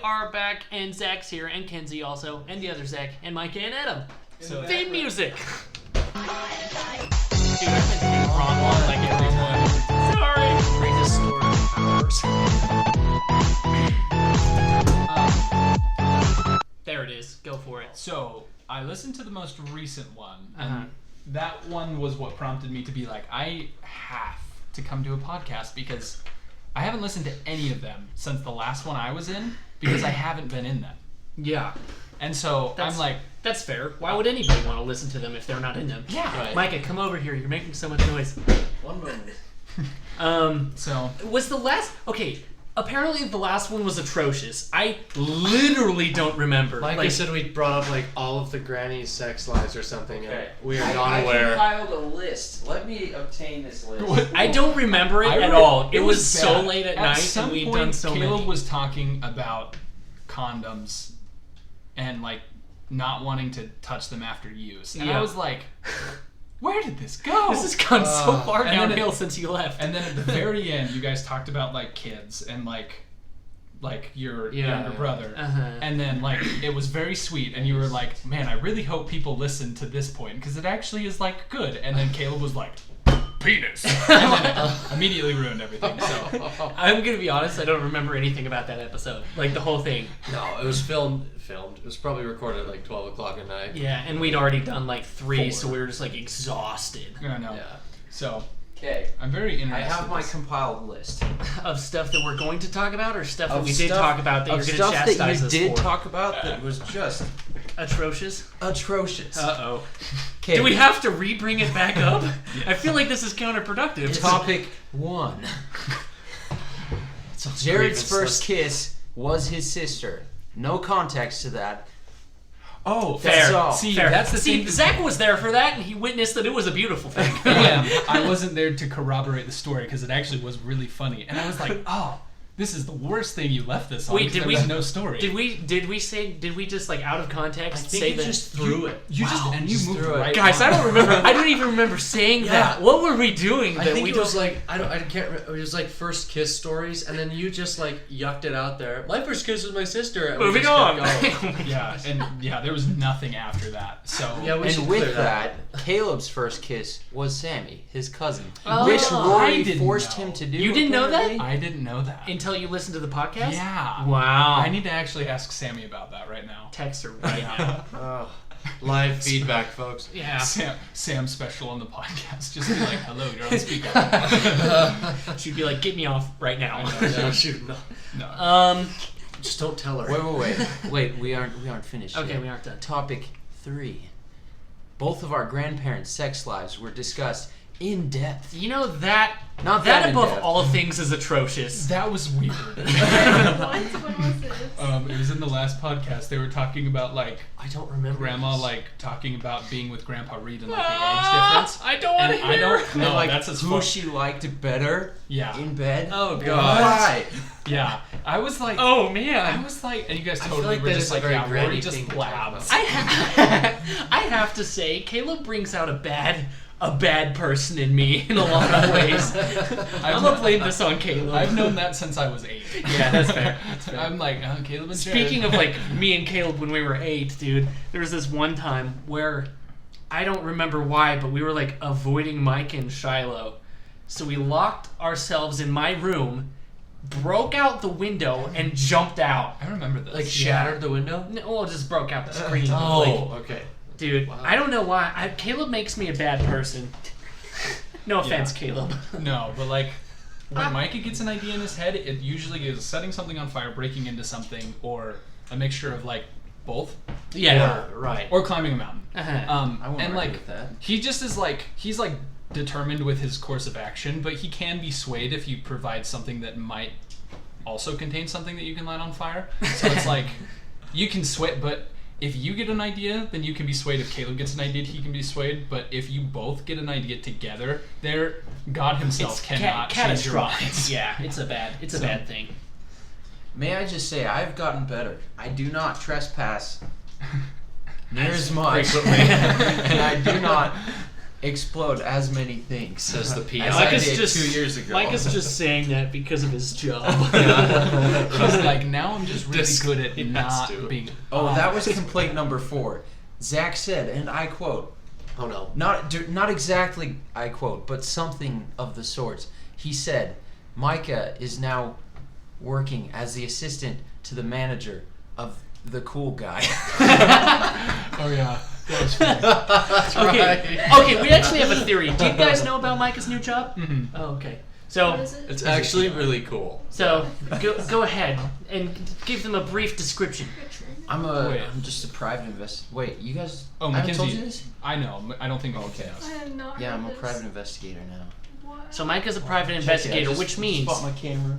are back, and Zach's here, and Kenzie also, and the other Zach, and Micah and Adam. So theme music. Dude, I've been thinking wrong one like everyone. Sorry. Greatest story of there it is. Go for it. So I listened to the most recent one, and that one was what prompted me to be like, I have to come to a podcast because I haven't listened to any of them since the last one I was in because I haven't been in them. Yeah. And so I'm like... That's fair. Why would anybody want to listen to them if they're not in them? Yeah. Right. Micah, come over here. You're making so much noise. One moment. So... Was the last... Okay, apparently the last one was atrocious. I literally don't remember. Like said, we brought up like all of the granny's sex lives or something. Okay. And we are not aware. I compiled a list. Let me obtain this list. What? I don't remember it at all. It was so late at night, and we'd done so many. Caleb was talking about condoms and like not wanting to touch them after use, and I was like, "Where did this go? This has gone so far downhill since you left." And then at the very end, you guys talked about like kids and like your younger brother, and then like it was very sweet, and you were like, "Man, I really hope people listen to this point because it actually is like good." And then Caleb was like, "Penis," and then it immediately ruined everything. So I'm gonna be honest, I don't remember anything about that episode, like the whole thing. No, it was filmed. It was probably recorded at like 12 o'clock at night. Yeah, and we'd already done like 3, 4. so we were just like exhausted. I know. Yeah. So Okay. I'm very interested. I have my compiled list of stuff that we're going to talk about, or stuff that we did talk about that you're going to stuff chastise that you us did for. talk about that was just Atrocious. atrocious. Uh-oh. Okay. Do we have to re-bring it back up? I feel like this is counterproductive. Topic 1. Jared's first kiss was his sister. No context to that. Oh, Fair. all. See, Fair. that's the thing. Zach was there for that, and he witnessed that it was a beautiful thing. Yeah, I wasn't there to corroborate the story because it actually was really funny, and I was like, "Oh, this is the worst thing you left this on." Wait, because did there we? was no story? Did we just like out of context I think say you that? just threw it. You just moved threw it. right. Guys, on. I don't remember. I don't even remember saying that. What were we doing? I that think we it was don't- like I can't remember. It was like first kiss stories, and then you just like yucked it out there. My first kiss was my sister. And we Moving just on. kept going. Yeah, there was nothing after that. So Yeah, we should And clear with that, Caleb's first kiss was Sammy, his cousin, Oh. which I Rory didn't forced know. him to do. You didn't know that? apparently. I didn't know that. Until you listened to the podcast. Yeah. Wow. I need to actually ask Sammy about that right now. Text her right now. Oh, live feedback, folks. Yeah. Sam special on the podcast. Just be like, "Hello, you're on speaker." She'd be like, "Get me off right now." No, shoot, no. No. Just don't tell her. Wait. We aren't finished. Okay, yet. we aren't done. Topic 3. Both of our grandparents' sex lives were discussed in depth. You know that. Not that that above in-depth. all things is atrocious. That was weird. When was this? It was in the last podcast. They were talking about like I don't remember. grandma this. like talking about being with Grandpa Reed and like the age difference. I don't want to And I hear. don't know. And, like, That's as who far. she liked better Yeah. in bed. Oh god. Why? Yeah. I was like. Oh I man. was like, and you guys I feel totally like were that just is a like, very yeah, granny Rory just thing to talk blabs. about. I have to say, Caleb brings out a bad person in me in a lot of ways. I'm gonna blame this on Caleb. I've known that since I was 8. Yeah, that's fair. That's fair. I'm like, oh, Caleb and Jared. Speaking of like me and Caleb when we were 8, dude, there was this one time where I don't remember why, but we were like avoiding Mike and Shiloh. So we locked ourselves in my room, broke out the window, and jumped out. I remember this. Like shattered the window. No, well, just broke out the screen. Oh, Like, okay. dude, Wow. I don't know why. Caleb makes me a bad person. No offense, Caleb. No, but like when Micah gets an idea in his head, it usually is setting something on fire, breaking into something, or a mixture of like both, Yeah. Right. or climbing a mountain. Uh-huh. I won't And argue like with that. he just is like he's like determined with his course of action, but he can be swayed if you provide something that might also contain something that you can light on fire. So it's like you can sway, but if you get an idea, then you can be swayed. If Caleb gets an idea, he can be swayed. But if you both get an idea together, God himself cannot change your catastrophic. minds. Yeah, it's a bad thing. May I just say, I've gotten better. I do not trespass near as much, frequently. and I do not explode as many things Says the as PI. I Mike is did just 2 years ago. Mike is just saying that because of his job. He's like, now I'm just really good at He has not to. being. Oh, that was complaint number 4. Zach said, and I quote, Oh no. not exactly I quote, but something of the sorts. He said, Micah is now working as the assistant to the manager of the cool guy. Oh yeah, that was funny. Okay, we actually have a theory. Do you guys know about Micah's new job? Mhm. Oh, okay. What So, is it? It's actually really cool. go ahead and give them a brief description. I'm just a private Wait, you guys? Oh, I haven't told Mackenzie. you this? I know. I don't think Mackenzie Okay. knows. I have not Yeah, heard I'm a this. private investigator now. What? So Micah's a private Check it, I investigator, just which means bought my camera.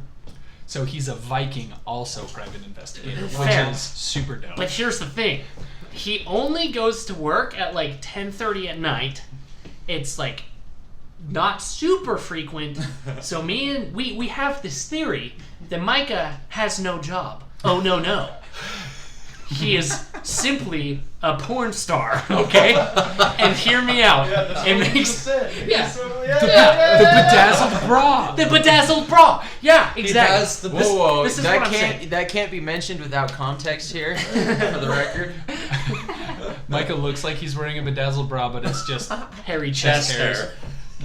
So he's a Viking, also private investigator, which Fair. is super dope. But here's the thing. He only goes to work at like 10:30 at night. It's like not super frequent. So we have this theory that Micah has no job. Oh no. He is simply a porn star, okay? And hear me out. It makes The bedazzled bra. the bedazzled bra. Yeah, He exactly. has the Whoa, this is that what I'm can't saying. that can't be mentioned without context here, for the record. Micah looks like he's wearing a bedazzled bra, but it's just Hairy chest chest hairs.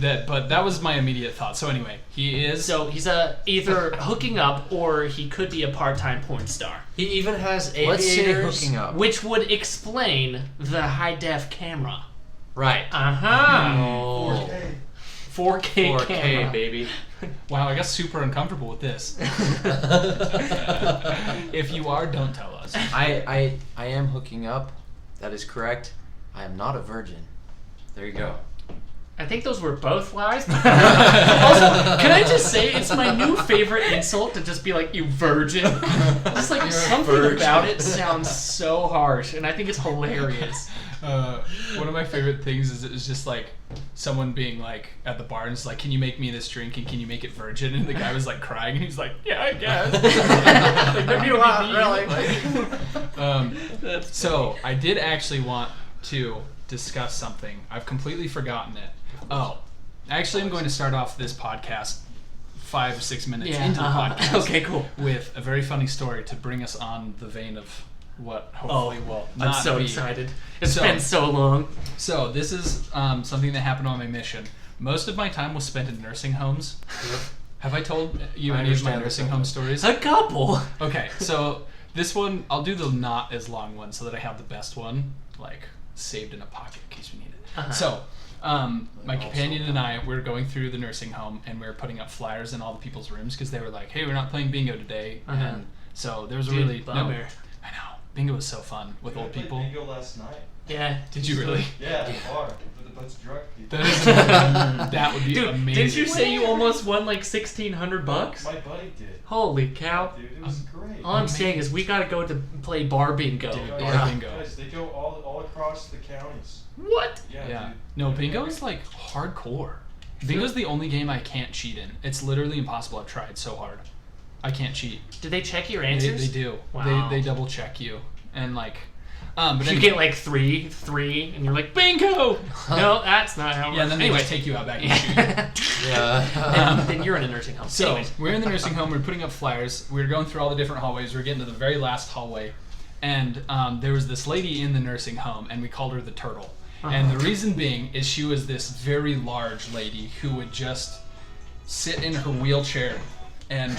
hair. But that was my immediate thought. So anyway, he is. So he's either hooking up or he could be a part-time porn star, He even has Let's say aviators. hooking up. which would explain the high-def camera. Right. Uh-huh. 4K 4K, camera. baby. Wow, I got super uncomfortable with this. If you are, don't tell us. I am hooking up. That is correct. I am not a virgin. There you go. I think those were both lies. Also, can I just say it's my new favorite insult to just be like, you virgin. Just like something virgin. about it sounds so harsh, and I think it's hilarious. One of my favorite things is just like someone being like at the bar and it's like, can you make me this drink and can you make it virgin? And the guy was like crying and he's like, yeah, I guess. Like, maybe it'll be me. So I did actually want to discuss something. I've completely forgotten it. Oh, actually, I'm going to start off this podcast 5 or 6 minutes into the podcast. Okay, cool. With a very funny story to bring us on the vein of what hopefully will I'm not so be. excited. It's So- been so long. So this is something that happened on my mission. Most of my time was spent in nursing homes. Have I told you I any of my understand nursing that. home stories? A couple. Okay, so this one, I'll do the not as long one so that I have the best one, like, saved in a pocket in case we need it. Uh-huh. So, my companion and I, we were going through the nursing home and we were putting up flyers in all the people's rooms because they were like, hey, we're not playing bingo today. Uh-huh. And so there was a Dude, really... bummer. I know. Bingo was so fun with old people. Bingo last night. Yeah. Did you really? Yeah, at the bar with a bunch of drunk people. That is that would be Dude, amazing. didn't you say you almost won like $1,600? My buddy did. Holy cow. Dude, it was great. All I'm saying is we gotta go to play bar bingo. Dude, Guys, bar bingo. Guys, they go all across the counties. What? Yeah. Dude. No, bingo is like hardcore. Bingo's the only game I can't cheat in. It's literally impossible. I've tried so hard. I can't cheat. Did they check your They, answers? they do. Wow. They double check you and like. But You anyway, get like three, and you're like, bingo! No, that's not how it works. yeah, and then they anyway. just take you out back and shoot you. Yeah. then you're in a nursing home. So Anyways. we're in the nursing home. We're putting up flyers. We were going through all the different hallways. We were getting to the very last hallway, and there was this lady in the nursing home, and we called her the Turtle. And the reason being is she was this very large lady who would just sit in her wheelchair, and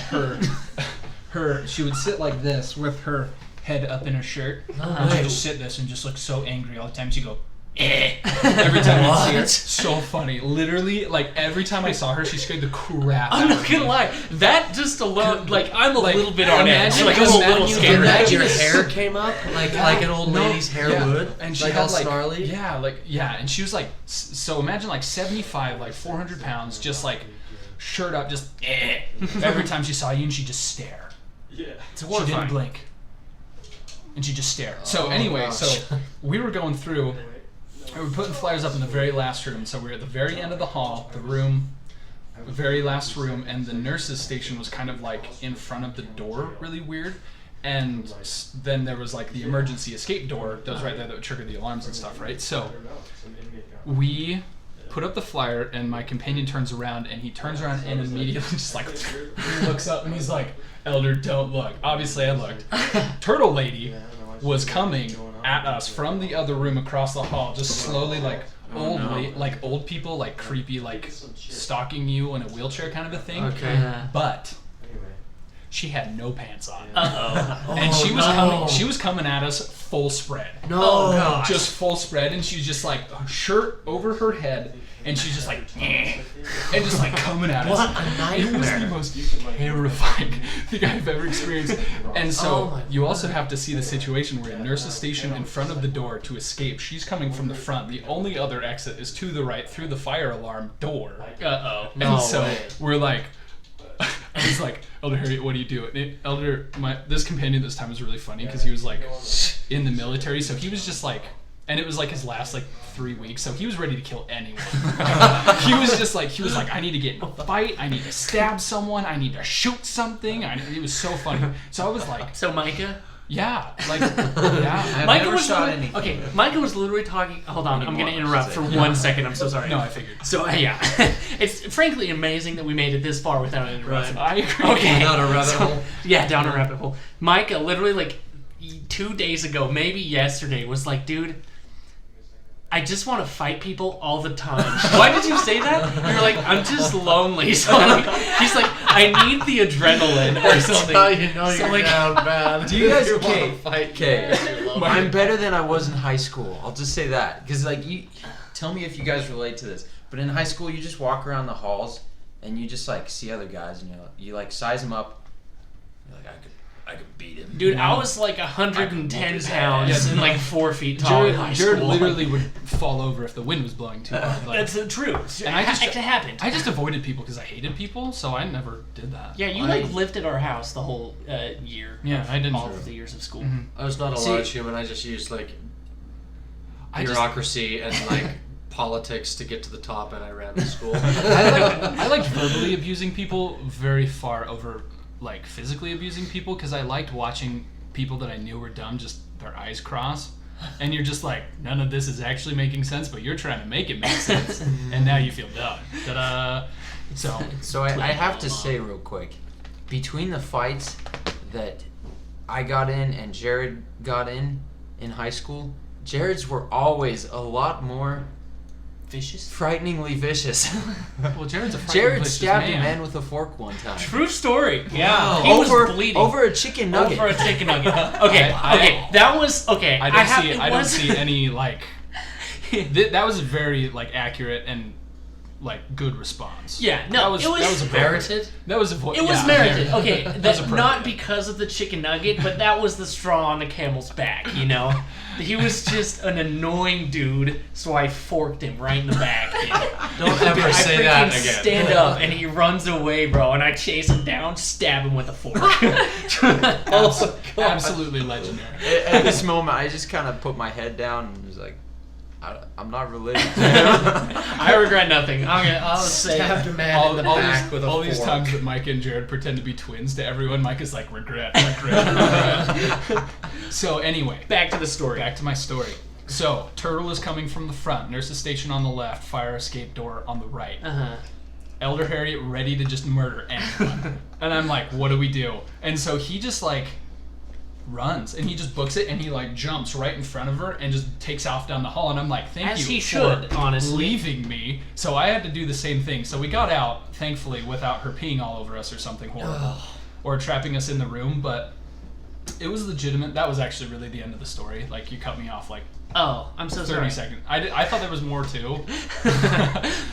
she would sit like this with her head up in her shirt, and she'd just sit this and just look so angry all the time. She'd go. Every time I see her, so funny. Literally, like every time I saw her, she scared the crap out I'm of not me. gonna lie. That just alone, like, I'm a Like, little bit on edge. imagine- Like, I'm a little imagine scared. That your Imagine hair came up like an old lady's hair yeah. would, and she like had all snarly. Yeah, and she was like, so imagine like 75, like 400 pounds, just like shirt up, just every time she saw you, and she'd just stare. Yeah. It's She didn't horrifying. blink, and she just stared. So Oh, anyway, gosh. so we were going through. We were putting flyers up in the very last room. So we were at the very end of the hall, the very last room, and the nurse's station was kind of like in front of the door, really weird. And then there was like the emergency escape door that was right there that would trigger the alarms and stuff, right? So we put up the flyer, and my companion turns around, and he turns around and immediately just like he looks up and he's like, "Elder, don't look." Obviously, I looked. Turtle Lady was coming at us from the other room across the hall, just slowly like like old people, like creepy, like stalking you in a wheelchair kind of a thing. Okay. But she had no pants on. Uh-oh. And she was coming. She was coming at us full spread. No. Oh, gosh. Just full spread, and she's just like shirt over her head, and she's just like, and just like coming at us. What a nightmare. It was the most terrifying thing I've ever experienced. And so you also have to see the situation where a nurse is stationed in front of the door to escape. She's coming from the front. The only other exit is to the right through the fire alarm door. Uh-oh. No And so way. we're like, he's like, "Elder Harriet, what do you do?" And this companion this time was really funny because he was like in the military, so he was just like, and it was like his last like 3 weeks, so he was ready to kill anyone. he was like, "I need to get in a fight. I need to stab someone. I need to shoot something." It was so funny. So I was like, So Micah? yeah, like, yeah. I've Micah never was shot literally, anything. okay, Micah was literally talking. Hold on, I'm going to Anymore, interrupt for I should say. 1 second. I'm so sorry. No, I figured. So yeah, it's frankly amazing that we made it this far without an interruption. I agree. Okay. Without a rabbit hole. Yeah, down a rabbit hole. Micah literally like 2 days ago, maybe yesterday, was like, "Dude, I just want to fight people all the time." Why did you say that? You're like, "I'm just lonely." So like, he's like, "I need the adrenaline or something." How you know So, you're like, down bad. Do you guys You wanna okay? fight? Okay. You're lonely. I'm better than I was in high school. I'll just say that because like you, tell me if you guys relate to this. But in high school, you just walk around the halls and you just like see other guys and you like size them up. You're like, I could beat him. Dude, I was like 110 his pounds head. and like 4 feet tall in high Jared school. literally would fall over if the wind was blowing too hard. Like, That's true. And I just- it happened. I just avoided people because I hated people, so I never did that. Yeah, you like lived at our house the whole year. Yeah, I didn't. All of the years of school. Mhm. I was not a See- large human. I just used like I just- bureaucracy and like politics to get to the top, and I ran the school. I liked verbally abusing people very far over like physically abusing people because I liked watching people that I knew were dumb just their eyes cross, and you're just like, none of this is actually making sense, but you're trying to make it make sense, and now you feel dumb. Ta-da! So I have to say real quick, between the fights that I got in and Jared got in high school, Jared's were always a lot more Vicious. frighteningly vicious. Well, Jared's a Jared vicious stabbed a man. man with a fork one time. True story. Yeah, Wow. he over was bleeding over a chicken nugget. over a chicken nugget. Okay, I- okay, that was okay. I don't have, see. it I don't was- see any like. That was a very like accurate and like good response. Yeah, no, that it was- that was appropriate. Merited? That was a It was merited. Okay, That was that's appropriate. not because of the chicken nugget, but that was the straw on the camel's back. You know, he was just an annoying dude, so I forked him right in the back. Dude. Don't ever I say freaking that again. stand up and he runs away, bro, and I chase him down, stab him with a fork. Absolutely legendary. At this moment, I just kind of put my head down and was like, I'm not related to him. I regret nothing. I'll say Stabbed a man all, in the all back these, with a all these fork. times that Mike and Jared pretend to be twins to everyone, Mike is like, regret, regret. So anyway, back to the story. back to my story. So, Turtle is coming from the front, nurse's station on the left, fire escape door on the right. Uh-huh. Elder Harriet ready to just murder anyone. And I'm like, what do we do? And so he just like runs and he just books it and he like jumps right in front of her and just takes off down the hall. And I'm like, thank As you he for should, honestly. leaving me. So I had to do the same thing. So we got out, thankfully, without her peeing all over us or something horrible. Or trapping us in the room, but it was legitimate. That was actually really the end of the story. Like, you cut me off like Oh, I'm so 30 sorry. seconds. I thought there was more too.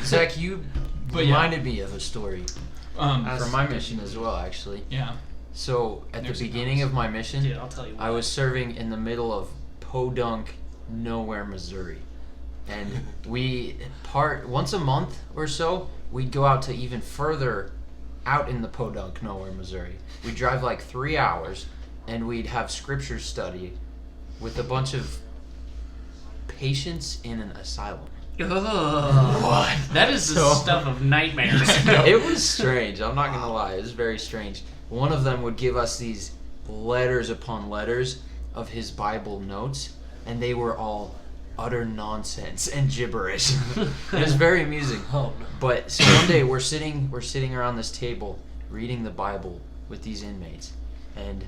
Zach, you But yeah. reminded me of a story As- from my mission as well, actually. yeah. So at the Nursing beginning homes. of my mission, Dude, I'll tell you what. I was serving in the middle of Podunk, nowhere, Missouri. And once a month or so, we'd go out to even further out in the Podunk, nowhere, Missouri. We'd drive like 3 hours, and we'd have scripture study with a bunch of patients in an asylum. What? That is the So- stuff of nightmares. It was strange. I'm not gonna lie. It was very strange. One of them would give us these letters upon letters of his Bible notes, and they were all utter nonsense and gibberish. It was very amusing. Oh no. But so one day we're sitting around this table reading the Bible with these inmates, and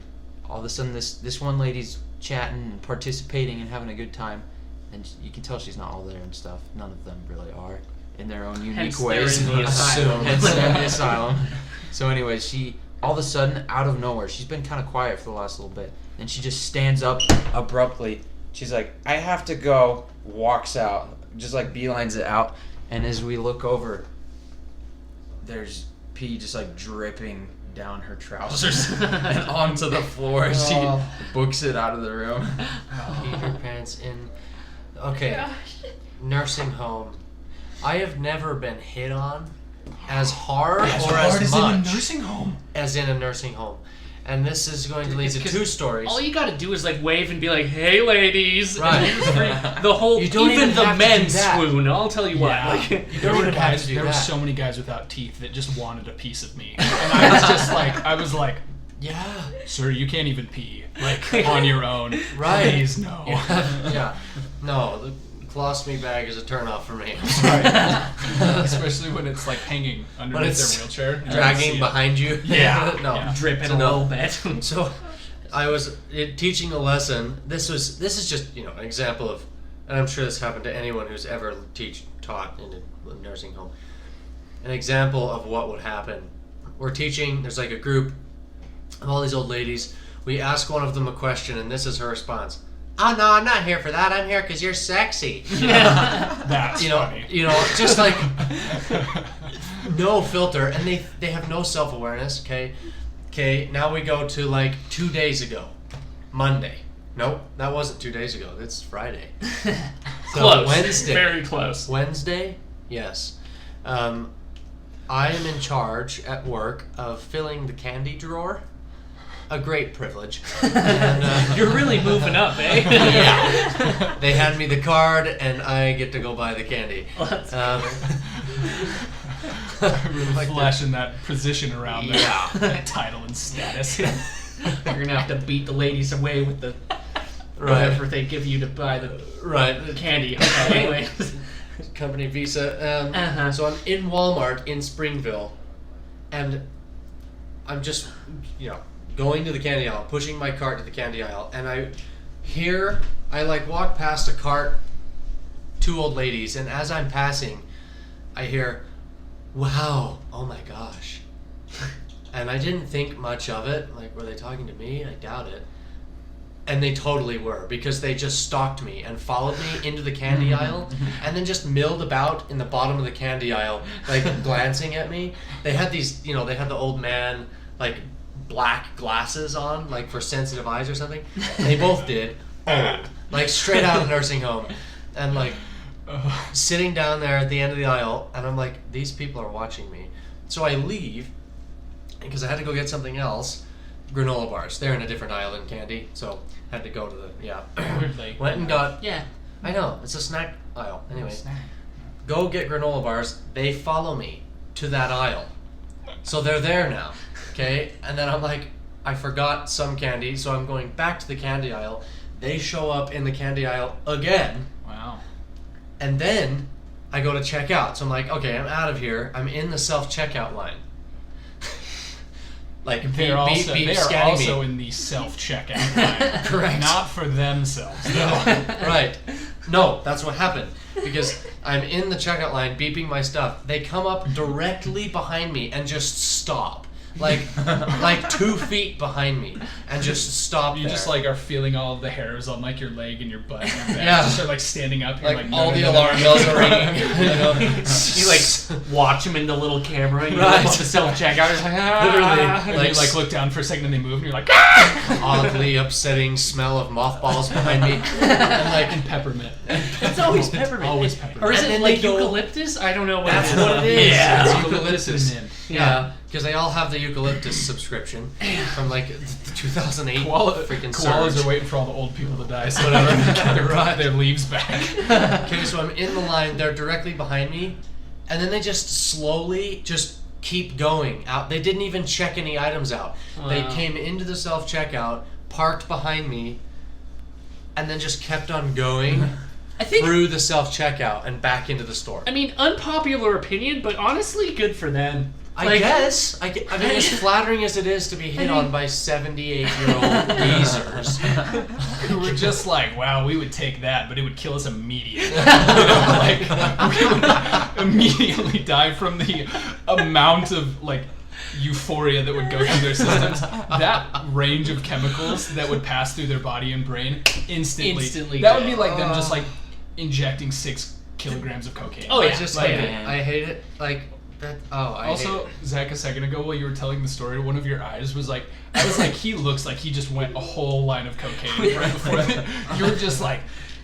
all of a sudden this one lady's chatting and participating and having a good time, and you can tell she's not all there and stuff. None of them really are in their own unique Hence ways. they're in the asylum. Hence they're in the asylum. So anyway, she all of a sudden out of nowhere, she's been kind of quiet for the last little bit, and she just stands up abruptly. She's like, "I have to go," walks out, just like beelines it out, and as we look over, there's pee just like dripping down her trousers and onto the floor. She Oh. books it out of the room. Peed your pants in. Okay, Gosh. nursing home. I have never been hit on as hard As or hard as as in much a nursing home. as in a nursing home. And this is going to lead to 'cause two stories. All you gotta do is like wave and be like, "Hey, ladies!" Right. And you're free. The whole You don't even even the have to men do that. swoon. I'll tell you what. Yeah. Like, You There don't were even have guys. to do There were that. so many guys without teeth that just wanted a piece of me, and I was just like, Yeah. "Sir, you can't even pee like on your own. Right. Please no." Yeah. No, the colostomy bag is a turnoff for me. I'm sorry. Especially when it's like hanging underneath it's their wheelchair, and you can see Dragging it. behind you. Yeah. No. Yeah. dripping So a no. little bit. So, I was teaching a lesson. This is just an example of, and I'm sure this happened to anyone who's ever taught in a nursing home. An example of what would happen. We're teaching. There's like a group of all these old ladies. We ask one of them a question, and this is her response. "Oh no, I'm not here for that. I'm here because you're sexy." That's funny. Just like no filter, and they have no self-awareness. Okay, now we go to like 2 days ago, Monday. Nope, that wasn't 2 days ago. It's Friday. So Close. Wednesday. Very close. Wednesday, yes. I am in charge at work of filling the candy drawer. A great privilege. And, You're really moving up, eh? yeah. They hand me the card, and I get to go buy the candy. Let's Really like flashing that position around there. Yeah. That title and status. You're gonna have to beat the ladies away with the Right. whatever they give you to buy the Right. candy. Okay, anyway. Company Visa. Uh-huh. So I'm in Walmart in Springville, and I'm just, going to the candy aisle, pushing my cart to the candy aisle, and I walk past a cart, two old ladies, and as I'm passing, I hear, "Wow, oh my gosh." And I didn't think much of it. Like, were they talking to me? I doubt it. And they totally were, because they just stalked me and followed me into the candy aisle, and then just milled about in the bottom of the candy aisle, like glancing at me. They had these, they had the old man, like, black glasses on, like for sensitive eyes or something. They both did, like straight out of nursing home, and like sitting down there at the end of the aisle, and I'm like, these people are watching me. So I leave because I had to go get something else. Granola bars. They're in a different aisle than candy, so had to go to the Weirdly. Went and got. Yeah. I know, it's a snack aisle. Anyway, go get granola bars. They follow me to that aisle, so they're there now. Okay, and then I'm like, I forgot some candy, so I'm going back to the candy aisle. They show up in the candy aisle again, Wow. and then I go to check out. So I'm like, okay, I'm out of here. I'm in the self-checkout line. Like, They are also, they are scanning also me. in the self-checkout line. Correct. Not for themselves, though. Right. No, that's what happened. Because I'm in the checkout line beeping my stuff. They come up directly behind me and just stop. Like 2 feet behind me and just stop You there. just like are feeling all of the hairs on like your leg and your butt and your back. Yeah. Just start like standing up. You're like, like no, all no, the no, alarm no. bells are ringing. You like watch them in the little camera. You Right. know, the self checkout. It's like, ah. Literally. And you like look down for a second and they move and you're like, ah! Oddly upsetting smell of mothballs behind me. And like, And peppermint. It's always peppermint. Always Or peppermint. is And it then like they go- eucalyptus? I don't know what That's it is. what it is. Yeah. It's Eucalyptus eucalyptus. and mint. Yeah, because they all have the eucalyptus subscription from like the 2008 freaking Koalas surge. are waiting for all the old people to die, so whatever. Get their leaves back. Okay, so I'm in the line. They're directly behind me, and then they just slowly just keep going out. They didn't even check any items out. They Wow. came into the self checkout, parked behind me, and then just kept on going. I think- through the self checkout and back into the store. I mean, unpopular opinion, but honestly, good for them. I guess. I mean, as flattering as it is to be hit on by 78-year-old geezers. We were just like, wow, we would take that, but it would kill us immediately. Like, we would immediately die from the amount of, like, euphoria that would go through their systems. That range of chemicals that would pass through their body and brain instantly. That would be like them just, like, injecting 6 kilograms of cocaine. Oh, yeah. I just Like, hate it. I hate it. Like, that. Oh, I hate Also, it. Zach, a second ago while you were telling the story, one of your eyes was like, I was like, he looks like he just went a whole line of cocaine right before that. You were just like,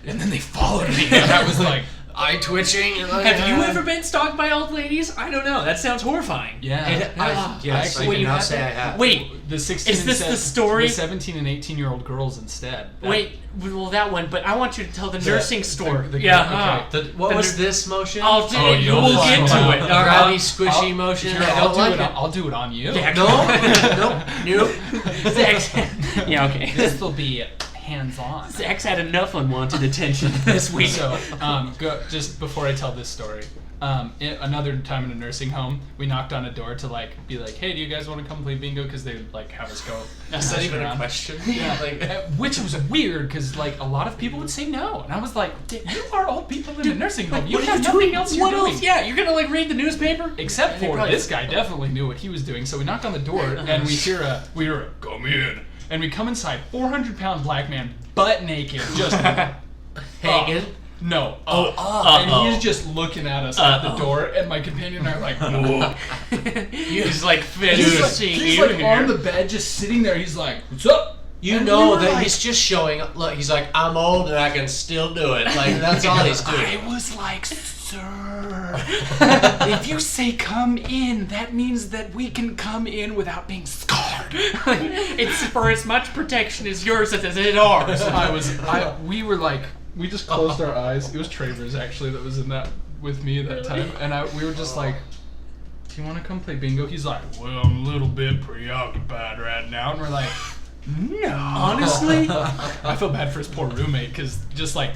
and then they followed me. And I was like, Eye twitching. And like, Have you ever been stalked by old ladies? I don't know. That sounds horrifying. yeah. Yes, I Wait, can you now have say that? I have. Wait, The 16 Is this and the story? The 17 and 18-year-old girls instead. wait. Well, that one. But I want you to tell the nursing story. the- yeah. okay. What The was ner- this motion? I'll do Oh, it. you'll We'll find get to out. it. Grabby, squishy motion. Here, I don't like it. I'll do it on you. Yeah. No. Zach, yeah. Okay. This will be hands-on. Zach's had enough unwanted attention this week. So, just before I tell this story, another time in a nursing home, we knocked on a door to like be like, "Hey, do you guys want to come play bingo?" Because they would like have us go. Is that mess even a around. question? Yeah, Like, which was weird because like a lot of people would say no, and I was like, "You are old people in a nursing home. You What are have you nothing doing? else you're What doing." else? Yeah, you're gonna like read the newspaper. Except They for probably- this guy definitely knew what he was doing. So we knocked on the door and we hear a come in, and we come inside, 400-pound black man, butt naked, just hanging. No. Oh, and he's just looking at us at the door, and my companion and I are like, whoa. He's like He's like, seeing he's you like here. on the bed, just sitting there. He's like, what's up? You And know we were that like- he's just showing. Look, he's like, I'm old and I can still do it. Like that's all he's doing. I was like, sir, if you say come in, that means that we can come in without being scarred. It's for as much protection as yours as it is ours. We were like, we just closed our eyes. It was Travers actually that was in that with me at that time, and we were just like, do you want to come play bingo? He's like, well, I'm a little bit preoccupied right now, and we're like, no. Honestly, I feel bad for his poor roommate because just like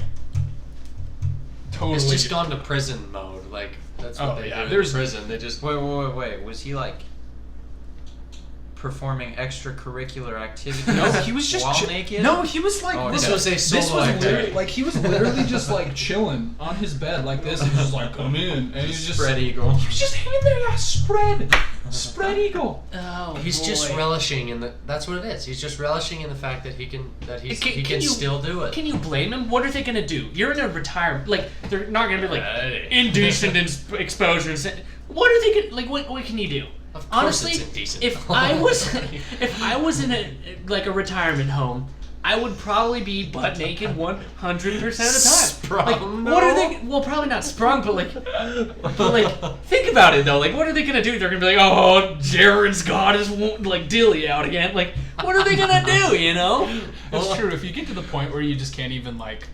totally. It's just gone to prison mode. Like that's what Oh, they yeah, do there's- in prison. They just Wait. Was he like performing extracurricular activities? No, he was just while naked. No, he was like Oh, this okay. was a This solo was activity. weird. Like he was literally just like chilling on his bed like this, and just like come in, and he's just spread eagle. He was just hanging there, yeah, spread eagle. oh, he's boy. just relishing in the. That's what it is. He's just relishing in the fact that he can he Can can you- still do it. Can you blame him? What are they gonna do? You're in a retirement. Like they're not gonna be like indecent exposures. What are they gonna like? What can you do? Of course Honestly, it's indecent. if I was in a like a retirement home, I would probably be butt naked 100% of the time. Sprung, Like, no. what are they? Well, probably not sprung, but like, think about it though. Like, what are they gonna do? They're gonna be like, oh, Jared's got his like dilly out again. Like, what are they gonna do? You know? It's true. If you get to the point where you just can't even like.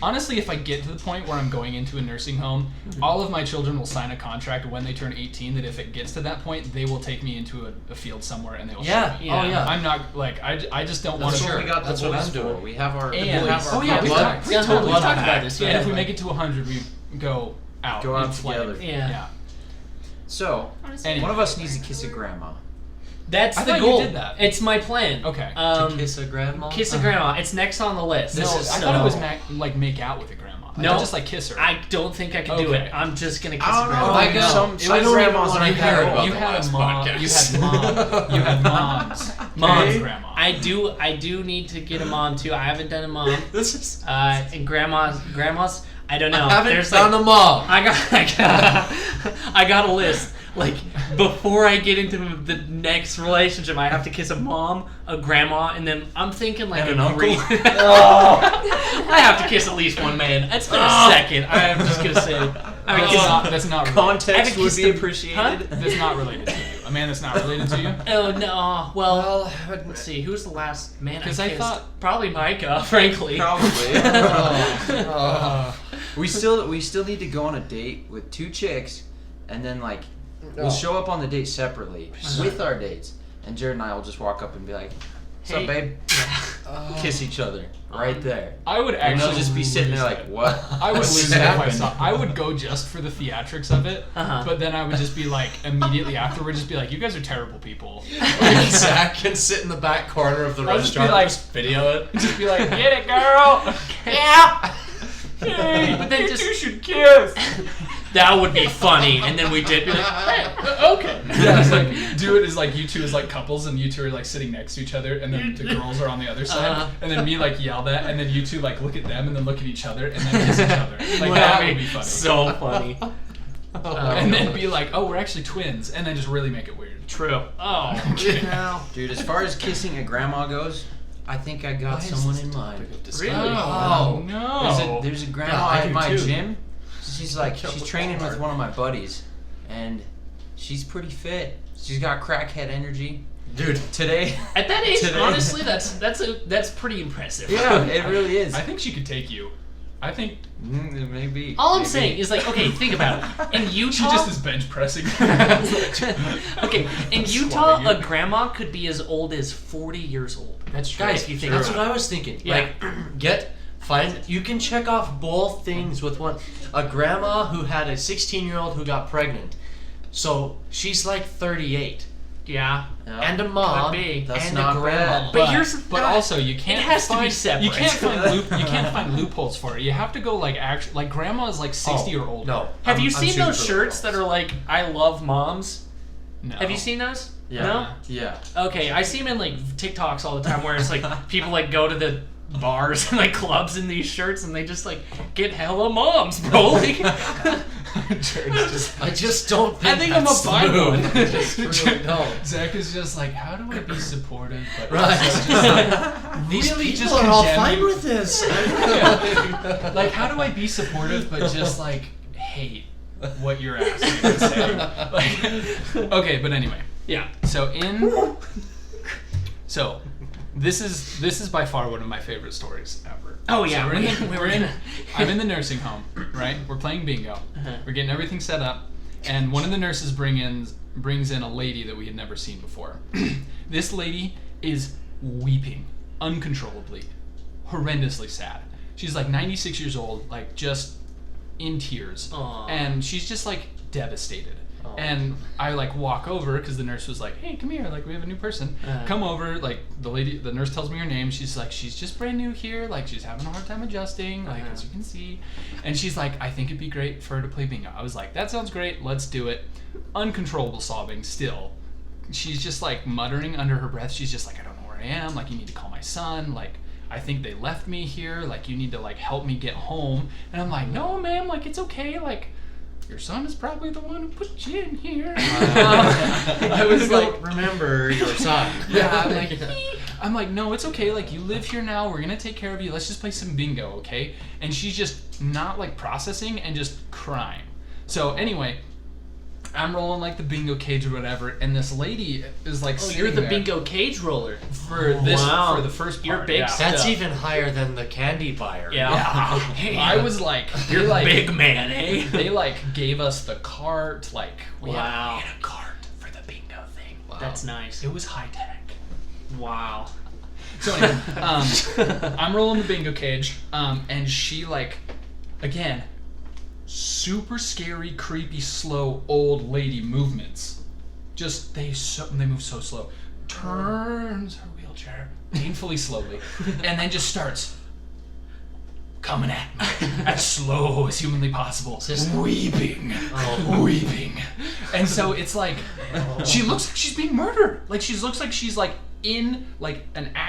Honestly, if I get to the point where I'm going into a nursing home, all of my children will sign a contract when they turn 18 that if it gets to that point, they will take me into a field somewhere and they will Yeah. show me. Yeah. Oh yeah. I'm not like I just don't want That's to. sure. We got That's the what boys I'm doing. for. We have our. And, we have our oh yeah, we blood- talked, we yeah, totally blood talked about pact. this. Yeah, And if we like- make it to 100, we go out. Go out in flame. together. Yeah. Yeah. So Anyway. one of us needs to kiss a grandma. That's I the thought you goal. did that. It's my plan. Okay. To kiss a grandma. Kiss a grandma. It's next on the list. No, This I is thought it was so- like make out with a grandma. I No. thought just like kiss her. I don't think I can do Okay. it. I'm just gonna kiss I a don't know. grandma. I got Some I don't even grandmas want to aren't hear that about old. you the had a last mom. podcast. You had moms. Moms. Grandma. I do need to get a mom too. I haven't done a mom. This is. And grandmas. I don't know. I haven't There's done like, them all. I got a list. Like before I get into the next relationship, I have to kiss a mom, a grandma, and then I'm thinking like And a an uncle? great. I have to kiss at least one man. It's been a second. I'm just gonna say. I mean, That's not related. Context would kissed be them- appreciated. Huh? That's not related to you. A man that's not related to you. Oh no! Well, let's see. Who's the last man I 'Cause kissed? I thought- Probably Micah, frankly. Probably. Oh. we still need to go on a date with 2 chicks, and then like we'll show up on the date separately with our dates, and Jared and I will just walk up and be like, "What's Hey. up, babe?" kiss each other right there. I would And they'll actually just be sitting lose there like, it. what? I would What's lose it if I happening? saw. I would go just for the theatrics of it, but then I would just be like, immediately afterward, just be like, you guys are terrible people. And Zach can sit in the back corner of the I'll just be restaurant like- and just video it. Just be like, get it, girl. Yeah. Hey, But then you just- two should kiss. That would be funny. And then we did be like, hey, okay. Yeah, it's like do it as like you two as like couples, and you two are like sitting next to each other, and then the girls are on the other side, and then me like yell that, and then you two like look at them, and then look at each other, and then kiss each other. Like that would be funny. So funny. And then be like, oh, we're actually twins, and then just really make it weird. True. Oh. Dude, as far as kissing a grandma goes, I think I got Why is someone this in a mind. topic of discussion? Really? Oh. no. There's a grandma Yeah, I at do my too. gym. She's like, Catch up she's with training Walmart. with one of my buddies, and she's pretty fit. She's got crackhead energy. Dude, Today, At that age, Today- honestly, that's pretty impressive. yeah, it really is. I think she could take you. I think Maybe. All I'm maybe. saying is like, okay, think about it. In she Utah, just is bench pressing. okay, in Utah, Squatting a you. grandma could be as old as 40 years old. That's true. guys, If you think that's about what I was thinking. Yeah. Like, you can check off both things with one. A grandma who had a 16-year-old who got pregnant. So she's like 38. Yeah. Yeah. And a mom. Could be. That's and not a grandma. bad. But here's the but thing. also you can't. It has to be find, separate. You can't find loopholes for it. You have to go like like grandma is like 60 or older. No. Have you I'm seen shooting those for the shirts that girls. are like, I love moms? No. Have you seen those? Yeah. Yeah. No? Okay, I see them in like TikToks all the time where it's like people like go to the bars and like clubs in these shirts and they just like get hella moms, bro. Like, I just don't think I think I'm that's a buy smooth. one. I just really don't. Zach is just like, how do I be supportive? But Right. also just like, These really people just are all condemn fine you. with this. Like, how do I be supportive but just like hate what you're asking me to say? Like, okay, but anyway. yeah. So this is by far one of my favorite stories ever. Oh, yeah, So I'm in the nursing home, right? We're playing bingo. Uh-huh. We're getting everything set up, and one of the nurses brings in a lady that we had never seen before. This lady is weeping uncontrollably, horrendously sad. She's like 96 years old, like just in tears, Aw. and she's just like devastated. And I like walk over because the nurse was like, "Hey, come here! Like we have a new person. Come over." Like the nurse tells me her name. She's like, "She's just brand new here. Like she's having a hard time adjusting. Like as you can see." And she's like, "I think it'd be great for her to play bingo." I was like, "That sounds great. Let's do it." Uncontrollable sobbing still. She's just like muttering under her breath. She's just like, "I don't know where I am. Like you need to call my son. Like I think they left me here. Like you need to like help me get home." And I'm like, "No, ma'am. Like it's okay. Like." Your son is probably the one who put you in here. I was like, remember your son. yeah, I'm like, no, it's okay. Like, you live here now. We're gonna take care of you. Let's just play some bingo, okay? And she's just not like processing and just crying. So anyway, I'm rolling like the bingo cage or whatever, and this lady is like, Oh, sitting you're the there bingo cage roller. for this Wow. for the first part. You're big yeah. stuff. That's even higher than the candy buyer. Yeah. I was like, you're like big man, eh? They like gave us the cart, like we Wow. had a cart for the bingo thing. Wow. That's nice. It was high tech. Wow. So anyway, I'm rolling the bingo cage, and she like, again, super scary, creepy, slow old lady movements. Just they move so slow. Turns her wheelchair painfully slowly, and then just starts coming at me as slow as humanly possible, weeping, weeping. And so it's like she looks like she's being murdered. Like she looks like she's like in like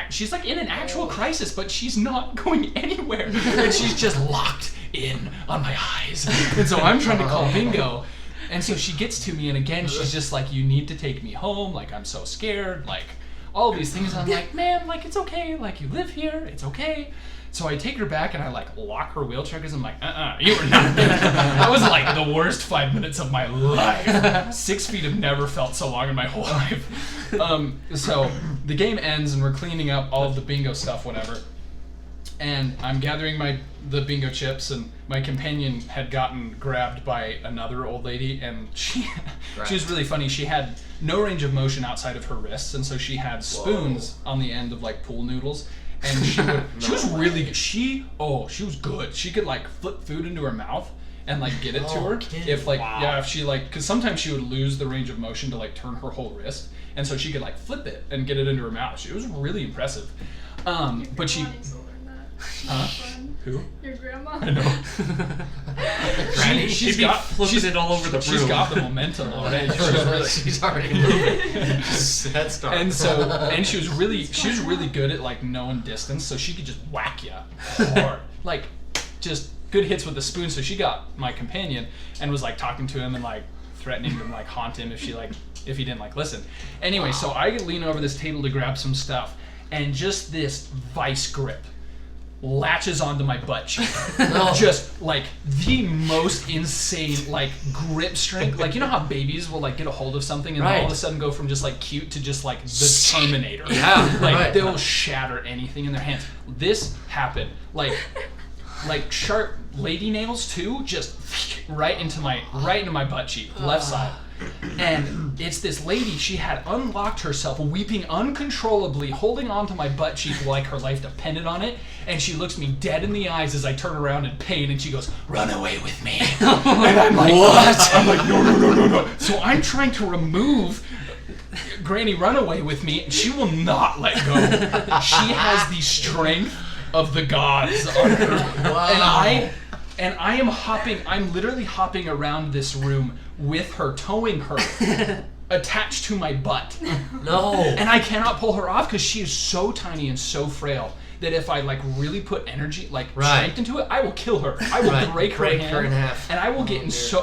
she's like in an actual crisis, but she's not going anywhere, and she's just locked in on my eyes. And so I'm trying to call bingo, and so she gets to me, and again she's just like, "You need to take me home. Like I'm so scared. Like all of these things." And I'm like, "Man, like it's okay. Like you live here. It's okay." So I take her back and I like lock her wheelchair because I'm like, you are not. That was like the worst 5 minutes of my life. 6 feet have never felt so long in my whole life. So the game ends and we're cleaning up all of the bingo stuff, whatever. And I'm gathering the bingo chips, and my companion had gotten grabbed by another old lady, and she was really funny. She had no range of motion outside of her wrists, and so she had spoons on the end of like pool noodles. and she was really good. She was good. She could like flip food into her mouth and like get it to her. If like if she like, because sometimes she would lose the range of motion to like turn her whole wrist, and so she could like flip it and get it into her mouth. She was really impressive. But she. Who? Your grandma. I know. Granny, she's she'd be got flipping it all over the room. She's got the momentum already. She's already moving. Head start. And she was really good at like knowing distance, so she could just whack you hard, like just good hits with the spoon. So she got my companion and was like talking to him and like threatening to like haunt him if he didn't like listen. Anyway, so I lean over this table to grab some stuff, and just this vice grip latches onto my butt cheek. Just like the most insane like grip strength. Like, you know how babies will like get a hold of something and all of a sudden go from just like cute to just like the Terminator. Yeah, like they'll shatter anything in their hands. This happened like sharp lady nails too, just right into my butt cheek, left side. And it's this lady, she had unlocked herself, weeping uncontrollably, holding onto my butt cheek like her life depended on it, and she looks me dead in the eyes as I turn around in pain, and she goes, "Run away with me." And I'm like, what? I'm like, no. So I'm trying to remove Granny Runaway with me, and she will not let go. She has the strength of the gods on her. Wow. And I am hopping, I'm literally hopping around this room with her, towing her, attached to my butt. No. And I cannot pull her off because she is so tiny and so frail that if I like really put energy, like strength into it, I will kill her. I will break her hand, in half. and I will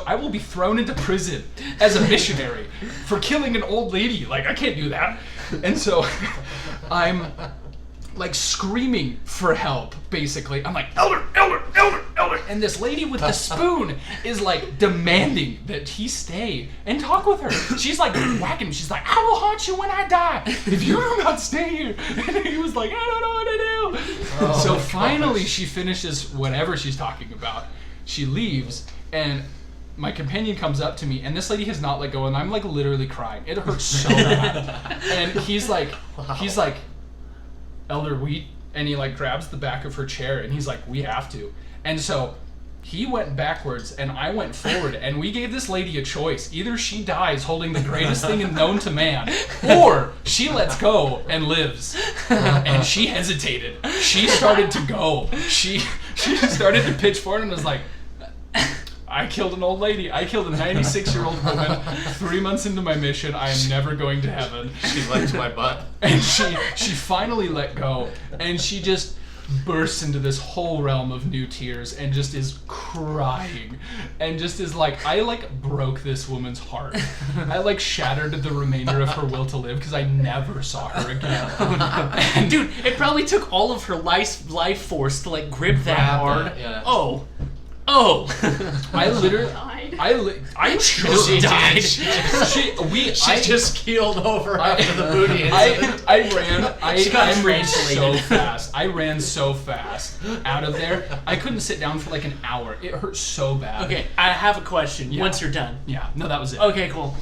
I will be thrown into prison as a missionary for killing an old lady. Like, I can't do that. And so I'm like screaming for help, basically. I'm like, elder. And this lady with the spoon is like demanding that he stay and talk with her. She's like whacking him. She's like, "I will haunt you when I die if you do not stay here." And he was like, "I don't know what to do." So finally she finishes whatever she's talking about. She leaves, and my companion comes up to me, and this lady has not let go, and I'm like literally crying. It hurts so bad. And he's like, "Elder, and he like grabs the back of her chair, and he's like, "We have to." And so he went backwards and I went forward, and we gave this lady a choice. Either she dies holding the greatest thing known to man, or she lets go and lives. And she hesitated. She started to go. She started to pitch forward and was like, "I killed an old lady. I killed a 96-year-old woman 3 months into my mission. I am never going to heaven." She liked my butt. And she finally let go, and she just bursts into this whole realm of new tears and just is crying and just is like, I like broke this woman's heart. I like shattered the remainder of her will to live because I never saw her again. And dude, it probably took all of her life force to like grip that hard. Yeah. Oh. I literally, I She died. She just keeled over after the booty incident. I ran so fast. I ran so fast out of there. I couldn't sit down for like an hour. It hurt so bad. Okay, I have a question. Yeah. Once you're done. Yeah. No, that was it. Okay, cool.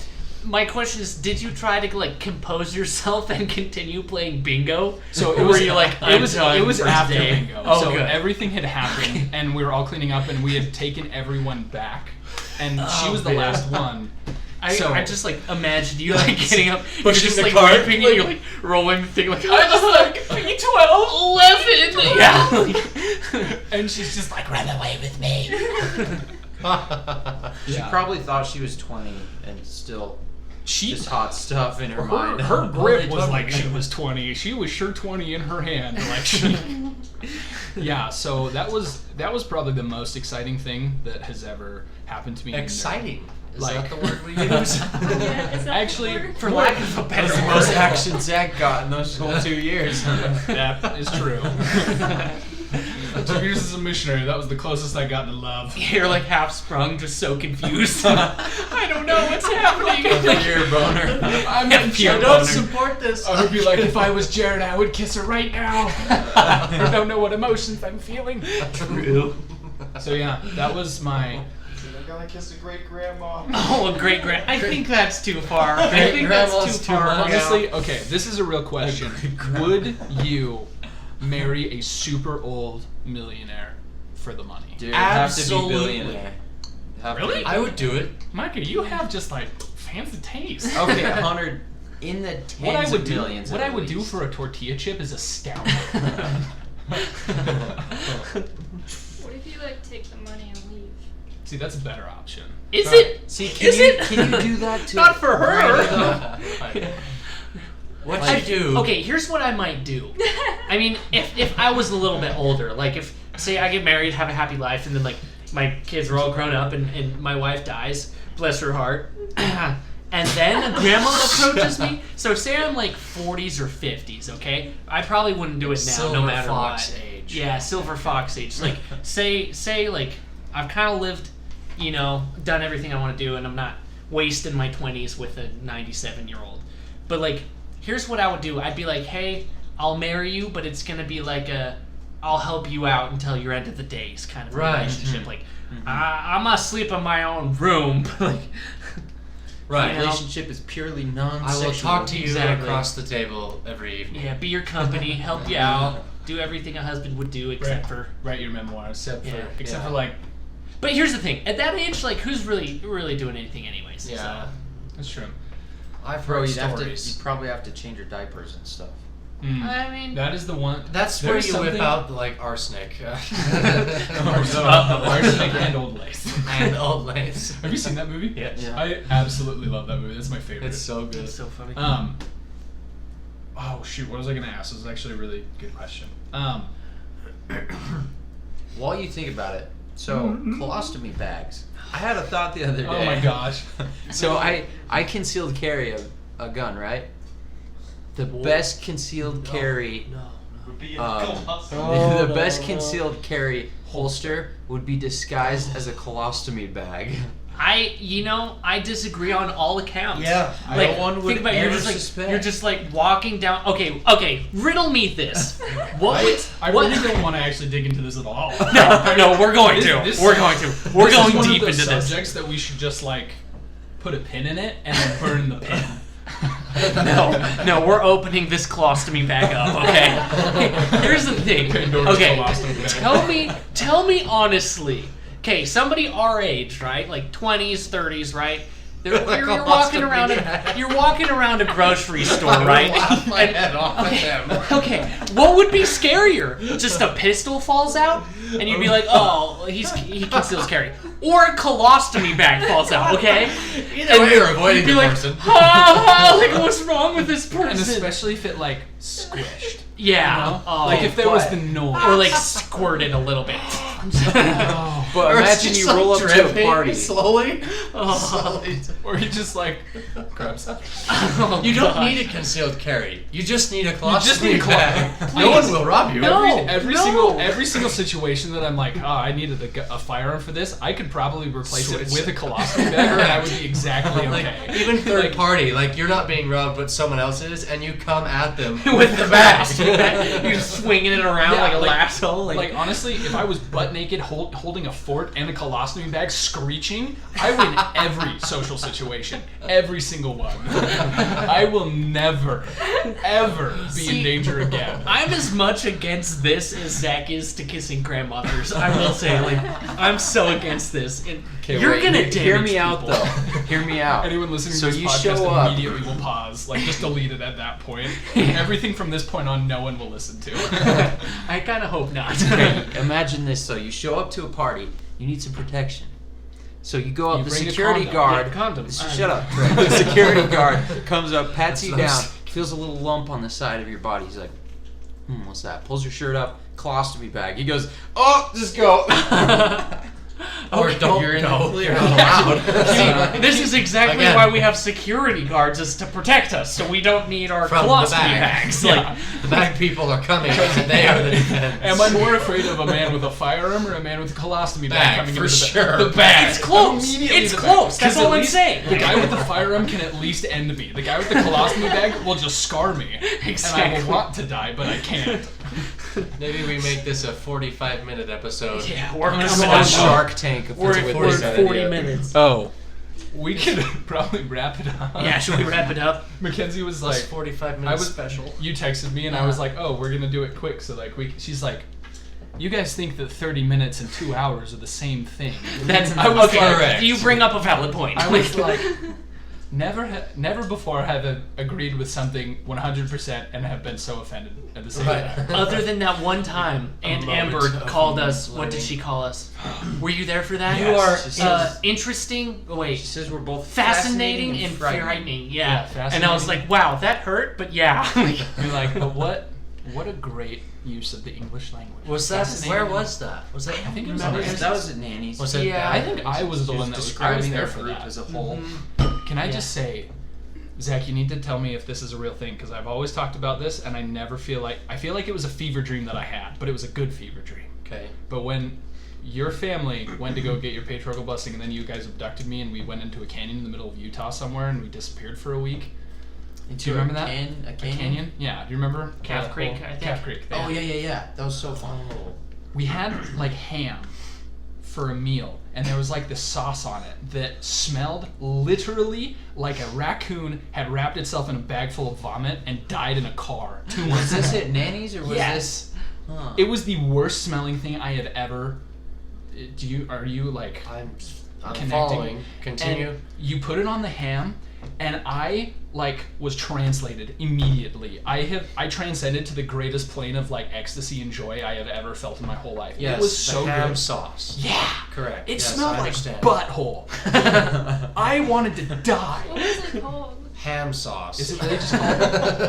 My question is, did you try to like compose yourself and continue playing bingo? So it Or was were you like, it was for after today? bingo. Oh, so good. everything had happened, and we were all cleaning up, and we had taken everyone back, and she was the last one. I just like imagined you like getting up, you're Pushing just the like cart, whipping and you're like rolling the thing like, I just like B12, 11. Yeah. and she's just like, "Run away with me." She probably thought she was 20 and still She just hot stuff in her mind. her grip was like she was 20. She was sure 20 in her hand. Like she, yeah. So that was probably the most exciting thing that has ever happened to me. Exciting. Is Like- that the word we use? Yeah, is that Actually, the word? For lack of a better That's the word. most action Zach got in those whole 2 years. That is true. 2 years as a missionary, that was the closest I got to love. You're like half sprung, just so confused. I don't know what's happening. Your boner. I'm Yeah, not pure sure. boner. Support this. I would be like, if I was Jared, I would kiss her right now. I don't know what emotions I'm feeling. True. So yeah, that was my. They're gonna kiss a great grandma. Oh, a great grand. I think that's too far. I think that's grandma's too too far. much. Honestly, okay, this is a real question. Would you marry a super old millionaire for the money. Dude, have to be Absolutely. billionaire. Have to Really? be I would do it. Micah, you have just like fancy taste. Okay, 100 in the tens What I would of do, millions. what at I would do least. for a tortilla chip is astounding. What if you like take the money and leave? See, that's a better option. Is it? See, Is it? Can you do that to Not for her. Randy, though? What I- you do? Okay, here's what I might do. I mean, if I was a little bit older, like if say I get married, have a happy life, and then like my kids are all grown up and my wife dies, bless her heart, and then a grandma approaches me. So say I'm like 40s or 50s, okay? I probably wouldn't do it now, Silver no matter fox what. age. Yeah, silver fox age. Like say like I've kind of lived, you know, done everything I want to do, and I'm not wasting my 20s with a 97-year-old. But like, here's what I would do. I'd be like, hey, I'll marry you, but it's gonna be like I'll help you out until your end of the days kind of Right. relationship. Like, I'm gonna sleep in my own room. Like, Right. you know? Relationship is purely I non-sexual. will talk to you Exactly. across the table every evening. yeah, be your company, help you out, do everything a husband would do, except Right. for. Write your memoirs. Except for like, But here's the thing: at that age, like, who's really doing anything, anyways? Yeah. So. that's true. I've Bro, heard you'd stories. probably have to change your diapers and stuff. I mean, That is the one. That's where there's you whip something- out like arsenic. Arsenic and Old Lace. And Old Lace. Have you seen that movie? Yes. Yeah. I absolutely love that movie. That's my favorite. It's so good. it's so funny. Oh shoot, what was I gonna ask? This is actually a really good question. While you think about it, so colostomy bags. I had a thought the other day. Oh my gosh. So I concealed carry a gun, right? The best concealed carry. Would be The best concealed carry holster would be disguised as a colostomy bag. I disagree on all accounts. Yeah, like, no one would think about it, ever suspect. you're just like walking down. Okay, riddle me this. What would I what? really don't want to actually dig into this at all. No, we're going to. This- We're going to. We're This is going one deep of the into this. subjects that we should just like put a pin in it and then burn the pin. No, we're opening this colostomy bag up. Okay. Here's the thing. Pandora's Okay, colostomy bag. tell me honestly. Okay, somebody our age, right? Like 20s, 30s, right? You're walking around. You're walking around a grocery store, right? Laugh my And- head off at them. Okay, what would be scarier? Just a pistol falls out, and you'd be like, "Oh, he conceals carry," or a colostomy bag falls out. Okay, Either way, you're avoiding you'd be the like, person. like what's wrong with this person? And especially if it like squished. yeah, You know? oh, like if there was but- the noise. or like squirted a little bit. But Or it's imagine just, you like, roll up to a dripping party. slowly. Oh. Slowly. or he just like grabs that. You don't need a concealed carry. You just need a colostomy just need a bag. colo- No one will rob you. No. Every single situation that I'm like, oh, I needed a firearm for this, I could probably replace it Switch. with a colostomy bag, and I would be exactly okay. Like, even third Like, party, like you're not being robbed, but someone else is, and you come at them With the bag, bag. you're swinging it around Yeah, like a like- lasso. Like honestly, if I was butt naked holding a fort and a colostomy bag screeching, I win every social situation. Every single one. I will never, ever be See, in danger again. I'm as much against this as Zach is to kissing grandmothers. I will say, like, I'm so against this. And you're wait, gonna hear damage me out people. though. Hear me out. Anyone listening So to this you podcast show up. immediately will pause. Like, just delete it at that point. Everything from this point on, no one will listen to. I kind of hope not. Okay, imagine this though. You show up to a party. You need some protection. So you go up. You The bring a security condom. guard. Yeah, condoms. Shut up. The security guard comes up, pats you That's down, nice. feels a little lump on the side of your body. He's like, what's that? Pulls your shirt up, colostomy bag. He goes, oh, just go. Or don't You're in the go. clear. You're not allowed. See, this is exactly Again. why we have security guards, is to protect us, so we don't need our From the colostomy bag. bags. Yeah. Like, The bag people are coming, and they are the defense. Am I more afraid of a man with a firearm or a man with a colostomy bag Bag, coming for into sure. the bag? it's close. Immediately It's the bag. close. That's 'Cause all at I'm least saying. The guy with the firearm can at least end me. The guy with the colostomy bag will just scar me. And I Exactly. will want to die, but I can't. Maybe we make this a 45-minute episode. Yeah, we're Come coming on, up. Shark Tank. We're with at this 40 idea. minutes. Oh, We could probably wrap it up. Yeah, should we wrap it up? Mackenzie was Like like, 45 I minutes was special. You texted me and I was like, oh, we're gonna do it quick. So like she's like, you guys think that 30 minutes and 2 hours are the same thing? That's I was okay. correct. You bring up a valid point. I was like, never before have I agreed with something 100% and have been so offended at the same time. Other than that one time, Aunt moment Amber of called us. What did learning. she call us? Were you there for that? You are She says- Interesting. Oh, wait. She says we're both Fascinating and frightening. Yeah. Yeah, And I was fascinating. like, wow, that hurt, but yeah. You're like, but what a great use of the English language. Was that? Fascinating. Where was that? Was that? I think it was remember? on That was at Nanny's. Was it? Yeah, I think I was the one that was describing there their for group that. as a whole. Can I just say, Zach, you need to tell me if this is a real thing, because I've always talked about this and I feel like it was a fever dream that I had, but it was a good fever dream. Okay. But when your family went to go get your patriarchal blessing and then you guys abducted me and we went into a canyon in the middle of Utah somewhere and we disappeared for a week. Do you remember that? A A canyon? canyon? Yeah. Do you remember? Calf The Creek, whole- I think. Calf Creek. Oh yeah. That was so fun. We had like ham for a meal, and there was like this sauce on it that smelled literally like a raccoon had wrapped itself in a bag full of vomit and died in a car 2 months Was this ago. at Nanny's or was Yes. this? Huh. It was the worst smelling thing I had ever. Are you like I'm connecting? following. Continue. And you put it on the ham, and I like was translated immediately. I transcended to the greatest plane of like ecstasy and joy I have ever felt in my whole life. Yes, it was the so ham good. sauce. Yeah, Correct. it Yes, smelled I like understand. butthole. I wanted to die. What was it called? Ham sauce. Is it really just called?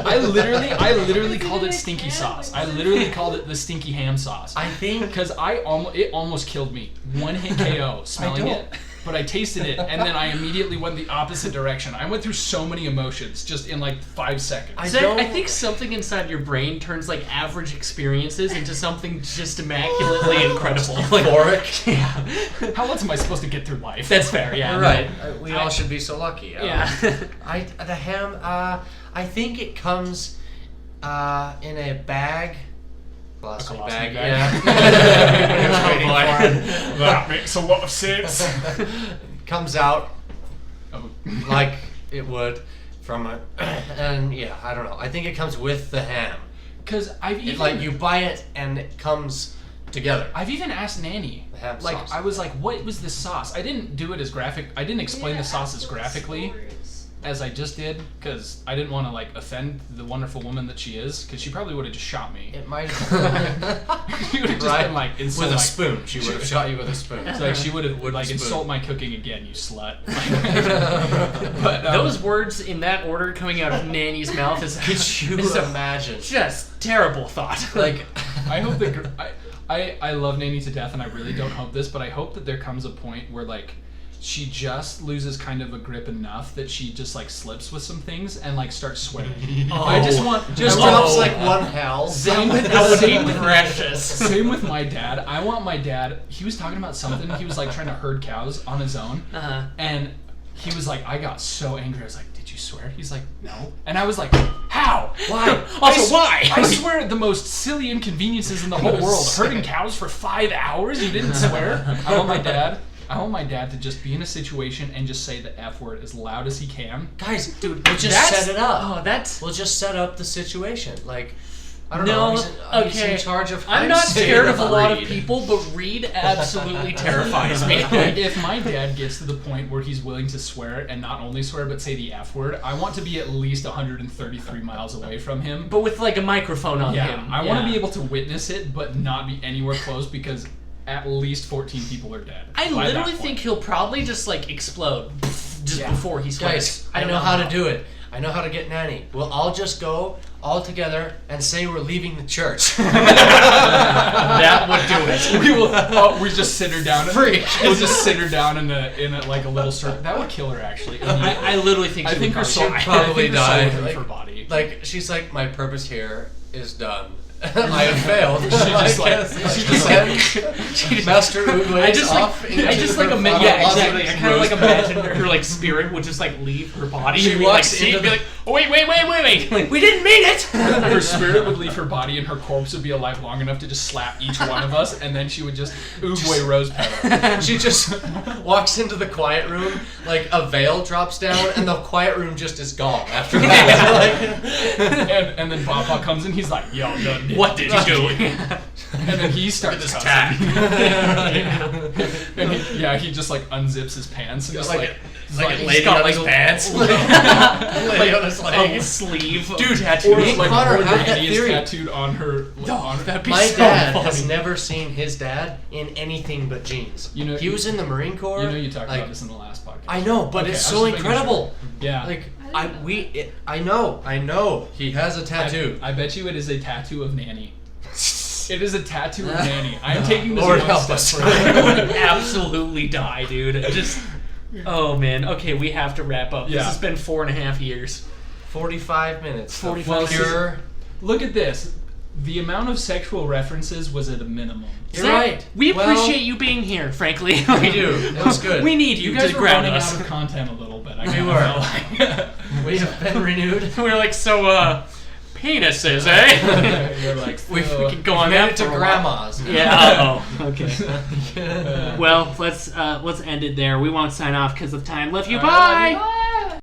I literally Is it called in it a stinky can? sauce. I Like, what? literally called it the stinky ham sauce. I think. Because it almost killed me. One hit KO smelling don't. it, but I tasted it and then I immediately went the opposite direction. I went through so many emotions just in like 5 seconds. Zach, I don't- think something inside your brain turns like average experiences into something just immaculately incredible. Like, Euphoric. yeah. How else am I supposed to get through life? That's fair, yeah. You're right. We all should be so lucky. Yeah. The ham. I think it comes in a bag. Colostomy colostomy bag. bag. Yeah. That makes a lot of sense. Comes out Oh. like it would from a, and yeah, I don't know. I think it comes with the ham. Because Like you buy it and it comes together. I've even asked Nanny. The ham Like sauce. I was like, "What was this sauce?" I didn't do it as graphic. I didn't explain the sauce as graphically as I just did because I didn't want to like offend the wonderful woman that she is. Because she probably would have just shot me. It might She would have just been like insult with a my- spoon. She would have shot you with a spoon. It's like she would have Wooden like spoon. insult my cooking again, you slut. But Those words in that order coming out of Nanny's mouth is Could you is a imagine? just terrible thought. Like, I hope that I love Nanny to death, and I really don't hope this, but I hope that there comes a point where like she just loses kind of a grip enough that she just like slips with some things and like starts swearing. I just want just I want- drops like one hell. Same with, That would same be with precious. Same with my dad. I want my dad. He was talking about something. He was like trying to herd cows on his own, Uh-huh. and he was like, I got so angry. I was like, "Did you swear?" He's like, "No," and I was like, "How? Why? Also, why? I swear the most silly inconveniences in the whole world. Herding cows for 5 hours? You didn't swear?" I want my dad to just be in a situation and just say the F word as loud as he can. Guys, dude, we'll just That's- set it up. Oh, that's We'll just set up the situation. Like, I don't no. know. He's Okay, in charge of. I'm not saying scared of a lot of Reed. people, but Reed absolutely terrifies me. If my dad gets to the point where he's willing to swear and not only swear but say the F word, I want to be at least 133 miles away from him. But with like a microphone on Yeah, him. I want to be able to witness it but not be anywhere close because at least 14 people are dead. I by that literally point. think he'll probably just like explode just Yeah. before he swears. Guys, I know how to do it. I know how to get Nanny. We'll all just go all together and say we're leaving the church. That would do it. We will. We just sit her down. We'll just sit her down in a like a little circle. That would kill her actually. I literally think I she think would her soul die. probably I think her soul die. would leave Like- her body. Like, she's like, my purpose here is done. I have failed. Master Oogway I just off. like, I just like imagine, yeah, exactly. I kind of like imagine her like spirit would just like leave her body. She and be, like, walks see it into and be the- like, oh, wait, like, we didn't mean it. Her spirit would leave her body, and her corpse would be alive long enough to just slap each one of us, and then she would just Oogway rose petal. She just walks into the quiet room, like a veil drops down, and the quiet room just is gone after that. And then Papa comes in, he's like, yo, What did you do? And then he starts This cussing. attack. And he just like unzips his pants and just like like a he's lady got, on like, his pants. like Lady on his a leg. sleeve Dude, tattoo. or me and like Connor her have that granny is theory. tattooed on her. That'd be My so dad funny. has never seen his dad in anything but jeans. You know- he was in the Marine Corps. You know you talked like, about this in the last podcast. I know, but Okay, it's I so was just making incredible. Yeah. Like I didn't know I know. He has a tattoo. I bet you it is a tattoo of Nanny. It is a tattoo of Nanny. I am taking this Lord one help step us. further. I would absolutely die, dude. Just, oh man. Okay, we have to wrap up. Yeah. This has been 4.5 years. 45 minutes. 45 of pure. Look at this. The amount of sexual references was at a minimum. You're Zach, right. We Well, appreciate you being here, frankly. We do. It was good. We need You you, guys to were ground running us. out of content a little bit. I We kinda were. felt like- We have been renewed. We're like, so, penises, eh? You're like, We could go on made that it to for a while. grandma's. Yeah. Okay. Well, let's end it there. We won't sign off because of time. Love you. All right, love Bye. you, bye.